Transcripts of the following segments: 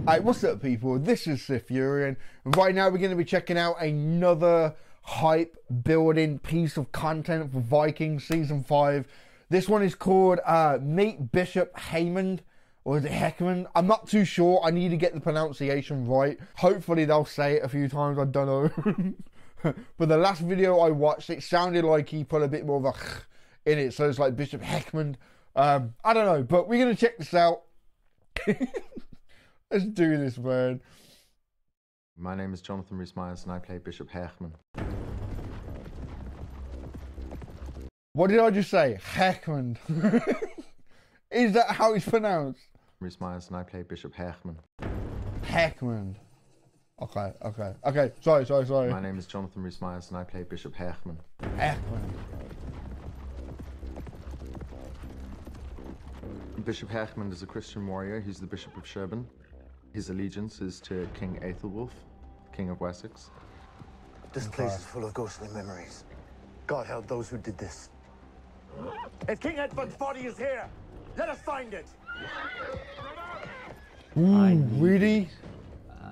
Alright, what's up people, this is SiTHFuRioN, and right now we're going to be checking out another hype building piece of content for Vikings Season 5. This one is called Meet Bishop Heahmund, or is it Heahmund? I'm not too sure, I need to get the pronunciation right. Hopefully they'll say it a few times, I don't know. But the last video I watched, it sounded like he put a bit more of a in it, so it's like Bishop Heahmund. I don't know, but we're going to check this out. Let's do this, man. My name is Jonathan Rhys-Myers and I play Bishop Heahmund. What did I just say? Heahmund. Is that how it's pronounced? Rhys-Myers and I play Bishop Heahmund. Heahmund. Okay. Sorry. My name is Jonathan Rhys-Myers and I play Bishop Heahmund. Heahmund. Bishop Heahmund is a Christian warrior. He's the Bishop of Sherborne. His allegiance is to King Aethelwulf, King of Wessex. This place is full of ghostly memories. God help those who did this. If King Edmund's body is here, let us find it. Ooh, really?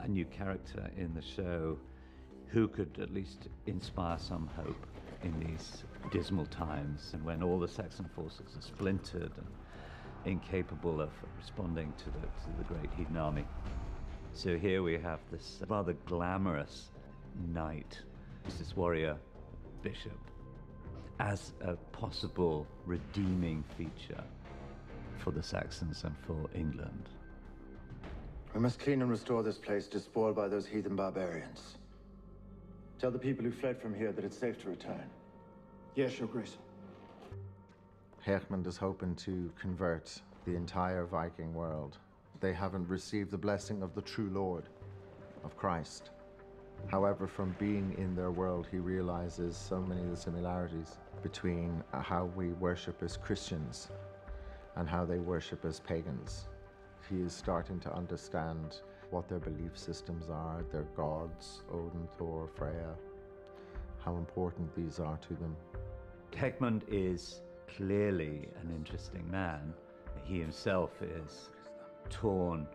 A new character in the show who could at least inspire some hope in these dismal times, and when all the Saxon forces are splintered and incapable of responding to the great heathen army. So here we have this rather glamorous knight, this warrior bishop, as a possible redeeming feature for the Saxons and for England. We must clean and restore this place despoiled by those heathen barbarians. Tell the people who fled from here that it's safe to return. Yes, Your Grace. Heahmund is hoping to convert the entire Viking world. They haven't received the blessing of the true Lord, of Christ. However, from being in their world, he realizes so many of the similarities between how we worship as Christians and how they worship as pagans. He is starting to understand what their belief systems are, their gods, Odin, Thor, Freya, how important these are to them. Heahmund is clearly an interesting man. He himself is torn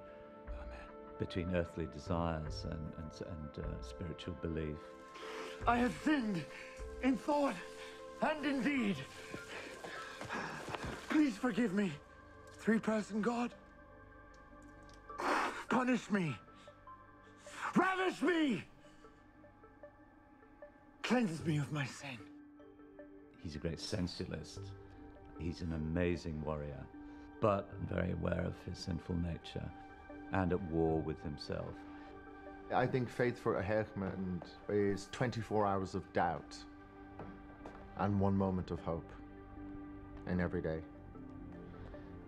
between earthly desires and spiritual belief. I have sinned in thought and in deed. Please forgive me, three-person God. Punish me. Ravish me. Cleanse me of my sin. He's a great sensualist. He's an amazing warrior, but very aware of his sinful nature and at war with himself. I think faith for a Heahmund is 24 hours of doubt and 1 moment of hope in every day.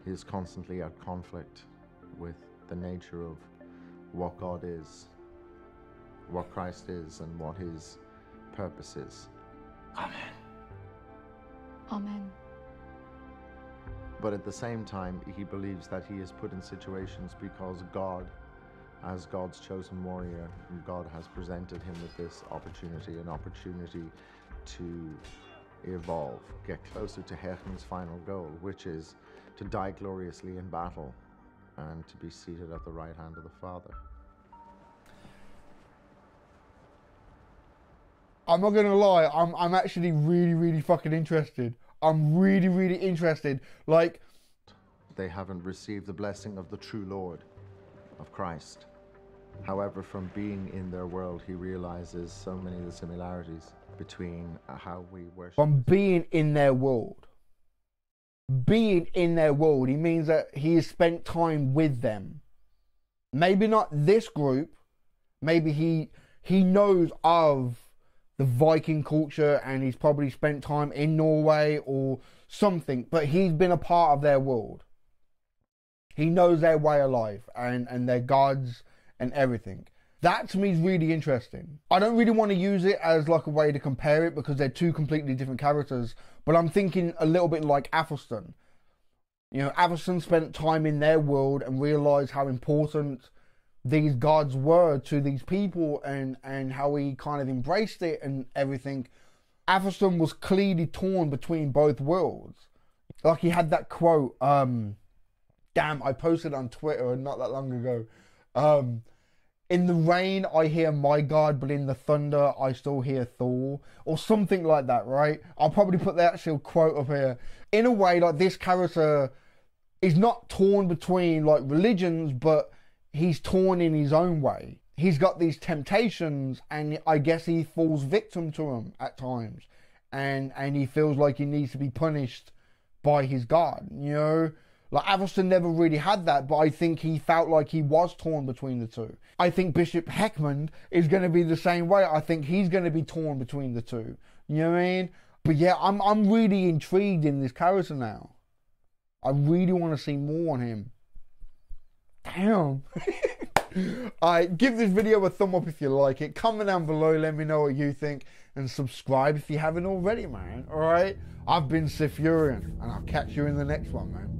He is constantly at conflict with the nature of what God is, what Christ is, and what his purpose is. Amen. Amen. But at the same time, he believes that he is put in situations because God, as God's chosen warrior, God has presented him with this opportunity, an opportunity to evolve, get closer to Heahmund's final goal, which is to die gloriously in battle and to be seated at the right hand of the Father. I'm not gonna lie, I'm actually really fucking interested. I'm really interested. Like, they haven't received the blessing of the true Lord, of Christ. However, from being in their world, he realizes so many of the similarities between how we worship. from being in their world. Being in their world, he means that he has spent time with them. Maybe not this group. Maybe he knows of the Viking culture and he's probably spent time in Norway or something, but he's been a part of their world. He knows their way of life and their gods and everything. That to me is really interesting. I don't really want to use it as like a way to compare it because they're two completely different characters, but I'm thinking a little bit like Athelstan. You know, Athelstan spent time in their world and realised how important these gods were to these people and how he kind of embraced it and everything. Athelstan was clearly torn between both worlds. Like he had that quote, damn, I posted on Twitter not that long ago. In the rain, I hear my God, but in the thunder, I still hear Thor. Or something like that, right? I'll probably put the actual quote up here. In a way, like, this character is not torn between, like, religions, but he's torn in his own way. He's got these temptations, and I guess he falls victim to them at times. And he feels like he needs to be punished by his God, you know? Like, Aveston never really had that, but I think he felt like he was torn between the two. I think Bishop Heahmund is going to be the same way. I think he's going to be torn between the two. You know what I mean? But yeah, I'm really intrigued in this character now. I really want to see more on him. Damn. Alright, give this video a thumb up if you like it. Comment down below, let me know what you think. And subscribe if you haven't already, man. Alright? I've been SiTHFuRion, and I'll catch you in the next one, man.